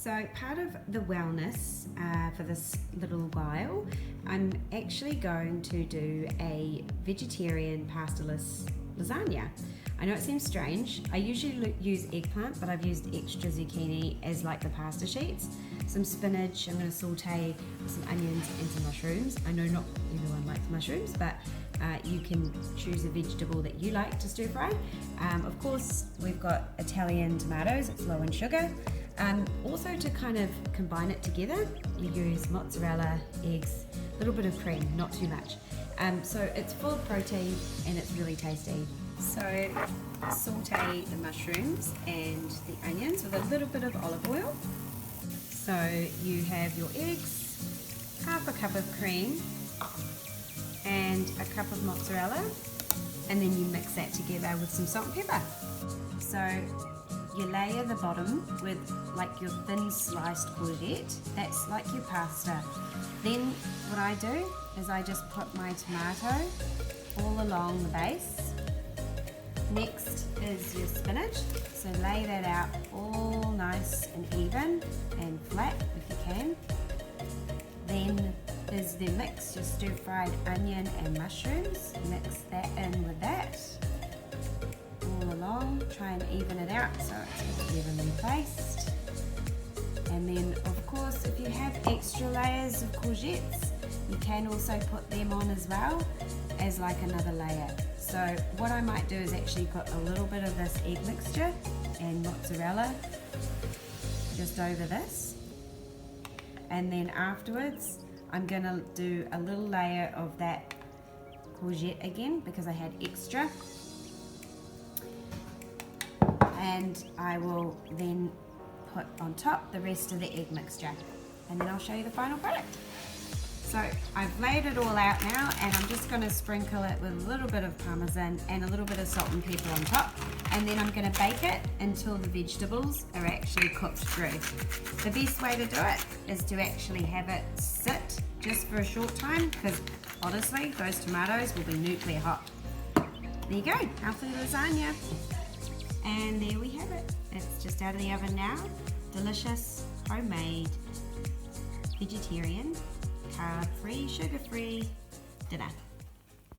So part of the wellness for this little while, I'm actually going to do a vegetarian pastaless lasagna. I know it seems strange. I usually use eggplant, but I've used extra zucchini as like the pasta sheets. Some spinach, I'm going to saute some onions and some mushrooms. I know not everyone likes mushrooms, but you can choose a vegetable that you like to stir fry. Of course, we've got Italian tomatoes, it's low in sugar. Also to kind of combine it together, you use mozzarella, eggs, a little bit of cream, not too much. So it's full of protein and it's really tasty. So saute the mushrooms and the onions with a little bit of olive oil. So you have your eggs, half a cup of cream and a cup of mozzarella, and then you mix that together with some salt and pepper. So you layer the bottom with like your thin sliced courgette. That's like your pasta. Then what I do is I just put my tomato all along the base. Next is your spinach. So lay that out all nice and even and flat if you can. Then is the mix your stir fried onion and mushrooms. Mix that in with that. All along, try and even it out so it's evenly placed. And then of course if you have extra layers of courgettes, you can also put them on as well as like another layer. So what I might do is actually put a little bit of this egg mixture and mozzarella just over this, and then afterwards I'm gonna do a little layer of that courgette again because I had extra, and I will then put on top the rest of the egg mixture, and then I'll show you the final product. So I've laid it all out now, and I'm just going to sprinkle it with a little bit of parmesan and a little bit of salt and pepper on top, and then I'm going to bake it until the vegetables are actually cooked through. The best way to do it is to actually have it sit just for a short time, because honestly those tomatoes will be nuclear hot. There you go, healthy lasagna. And there we have it. It's just out of the oven now. Delicious, homemade, vegetarian, carb-free, sugar-free dinner.